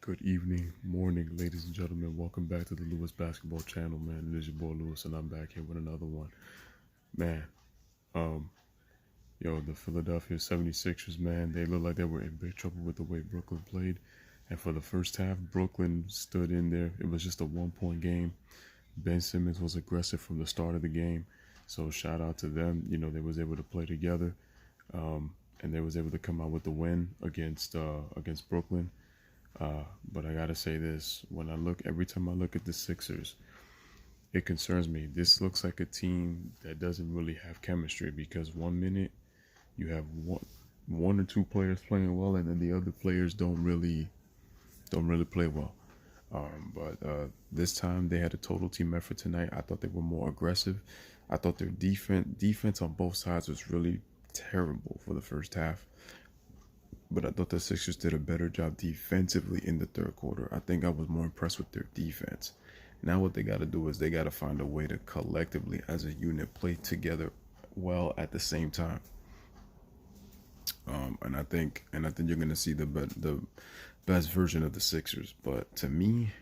Good evening, morning, ladies and gentlemen. Welcome back to the Lewis Basketball Channel, man. It is your boy Lewis, and I'm back here with another one. Man, um, the Philadelphia 76ers, man, they look like they were in big trouble with the way Brooklyn played. And for the first half, Brooklyn stood in there. It was just a 1 point game. Ben Simmons was aggressive from the start of the game. So shout out to them. They was able to play together. And they was able to come out with the win against Brooklyn. But I gotta say this: every time I look at the Sixers, it concerns me. This looks like a team that doesn't really have chemistry because 1 minute you have one or two players playing well, and then the other players don't really play well. But this time they had a total team effort tonight. I thought they were more aggressive. I thought their defense on both sides was really terrible for the first half. But I thought the Sixers did a better job defensively in the third quarter. I think I was more impressed with their defense. Now what they got to do is they got to find a way to collectively, as a unit, play together well at the same time. And I think you're gonna see the best version of the Sixers. But to me,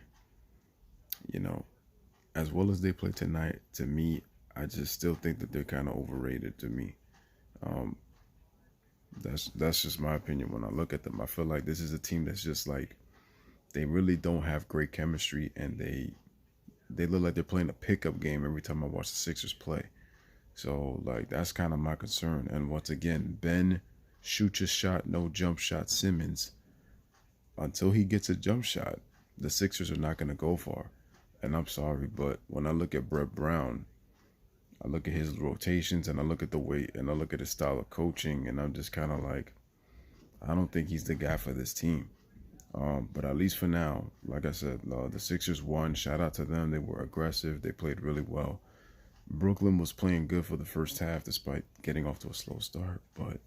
you know, as well as they play tonight, to me, I just still think that they're kind of overrated. To me, um, that's just my opinion. When I look at them, I feel like this is a team that's just like they really don't have great chemistry, and they look like they're playing a pickup game every time I watch the Sixers play. So like that's kind of my concern. And once again, Ben shoots a shot, no jump shot. Simmons, until he gets a jump shot, the Sixers are not going to go far. And I'm sorry, but when I look at Brett Brown, I look at his rotations and I look at the weight and I look at his style of coaching, and I'm just kind of like, I don't think he's the guy for this team. But at least for now, like I said, the Sixers won. Shout out to them. They were aggressive. They played really well. Brooklyn was playing good for the first half despite getting off to a slow start. But,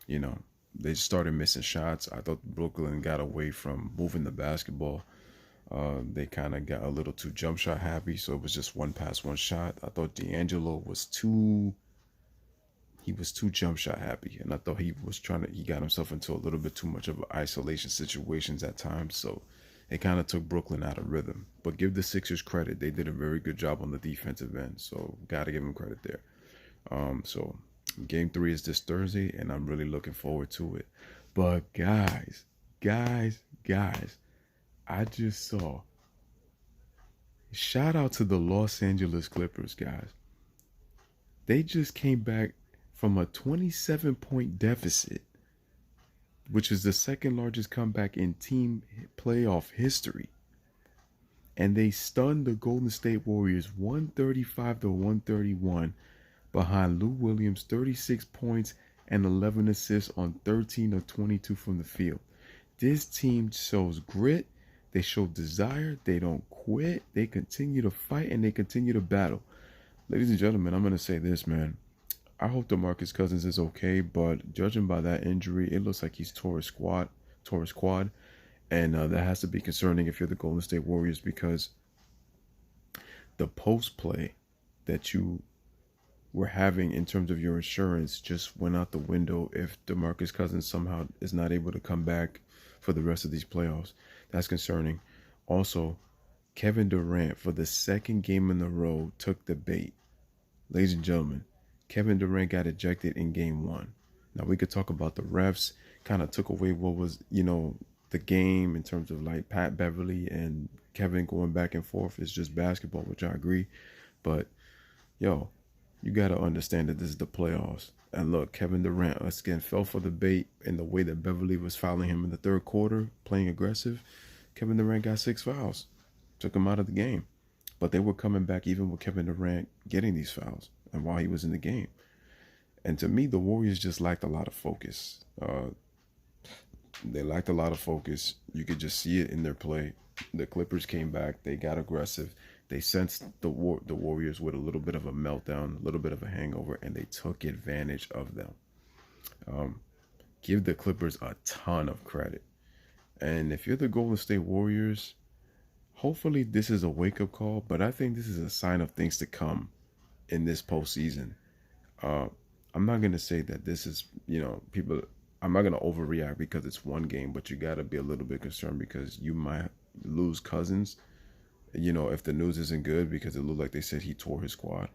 you know, they started missing shots. I thought Brooklyn got away from moving the basketball. They kind of got a little too jump shot happy, so it was just one pass, one shot. I thought D'Angelo was too jump shot happy, and I thought he got himself into a little bit too much of isolation situations at times, so it kind of took Brooklyn out of rhythm. But give the Sixers credit, they did a very good job on the defensive end, so gotta give them credit there. So game 3 is this Thursday, and I'm really looking forward to it. But guys, I just saw, shout out to the Los Angeles Clippers, guys. They just came back from a 27-point deficit, which is the second largest comeback in team playoff history. And they stunned the Golden State Warriors 135-131 behind Lou Williams' 36 points and 11 assists on 13 of 22 from the field. This team shows grit. They show desire. They don't quit. They continue to fight and they continue to battle. Ladies and gentlemen, I'm going to say this, man. I hope DeMarcus Cousins is okay, but judging by that injury, it looks like he's tore his quad, and that has to be concerning if you're the Golden State Warriors, because the post play that you were having in terms of your insurance just went out the window if DeMarcus Cousins somehow is not able to come back for the rest of these playoffs. That's concerning. Also, Kevin Durant, for the second game in a row, took the bait. Ladies and gentlemen, Kevin Durant got ejected in game 1. Now, we could talk about the refs, kind of took away what was, the game in terms of like Pat Beverly and Kevin going back and forth. It's just basketball, which I agree. But, you got to understand that this is the playoffs. And look, Kevin Durant, again, fell for the bait in the way that Beverly was fouling him in the third quarter, playing aggressive. Kevin Durant got 6 fouls, took him out of the game. But they were coming back even with Kevin Durant getting these fouls and while he was in the game. And to me, the Warriors just lacked a lot of focus. They lacked a lot of focus. You could just see it in their play. The Clippers came back. They got aggressive. They sensed the Warriors with a little bit of a meltdown, a little bit of a hangover, and they took advantage of them. Give the Clippers a ton of credit. And if you're the Golden State Warriors, hopefully this is a wake-up call, but I think this is a sign of things to come in this postseason. I'm not going to say that this is, people I'm not gonna overreact because it's one game, but you gotta be a little bit concerned because you might lose Cousins. You know, if the news isn't good, because it looked like they said he tore his quad.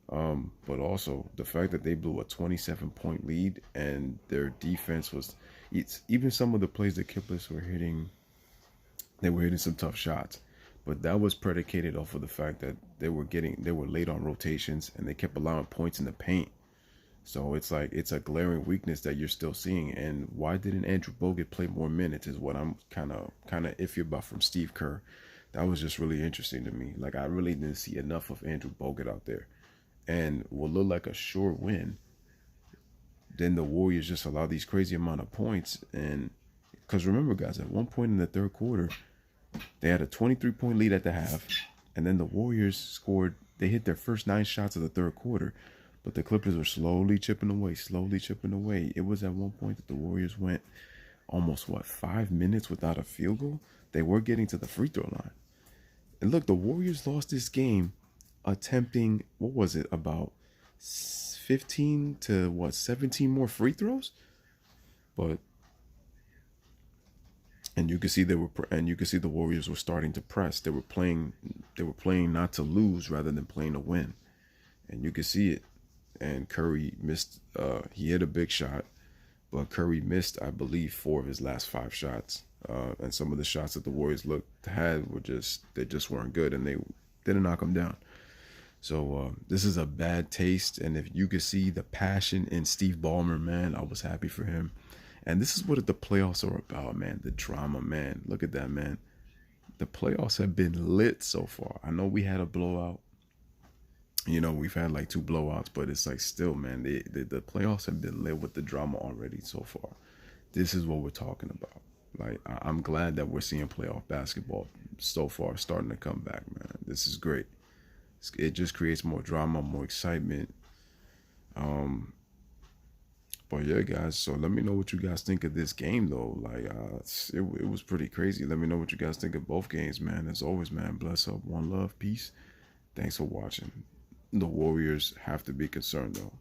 But also the fact that they blew a 27-point lead and their defense was, it's even some of the plays that Kiplis were hitting, they were hitting some tough shots. But that was predicated off of the fact that they were late on rotations and they kept allowing points in the paint. So it's like it's a glaring weakness that you're still seeing. And why didn't Andrew Bogut play more minutes is what I'm kind of iffy about from Steve Kerr. That was just really interesting to me. Like I really didn't see enough of Andrew Bogut out there, and will look like a sure win. Then the Warriors just allow these crazy amount of points, and because remember, guys, at one point in the third quarter, they had a 23-point lead at the half, and then the Warriors scored. They hit their first 9 shots of the third quarter, but the Clippers were slowly chipping away, slowly chipping away. It was at one point that the Warriors went almost 5 minutes without a field goal. They were getting to the free throw line. And look, the Warriors lost this game attempting, what was it, about 15 to 17 more free throws? But and you can see the Warriors were starting to press. They were playing not to lose rather than playing to win. And you could see it. And Curry missed, he hit a big shot, but Curry missed, I believe, 4 of his last 5 shots. And some of the shots that the Warriors had were they just weren't good, and they didn't knock them down. So this is a bad taste, and if you could see the passion in Steve Ballmer, man, I was happy for him. And this is what the playoffs are about, man. The drama, man. Look at that, man. The playoffs have been lit so far. I know we had a blowout. You know, we've had like 2 blowouts, but it's like still, man, the playoffs have been lit with the drama already so far. This is what we're talking about. Like, I'm glad that we're seeing playoff basketball so far starting to come back, man. This is great. It just creates more drama, more excitement. But yeah, guys, so let me know what you guys think of this game, though. Like, it was pretty crazy. Let me know what you guys think of both games, man. As always, man, bless up, one love, peace. Thanks for watching. The Warriors have to be concerned, though.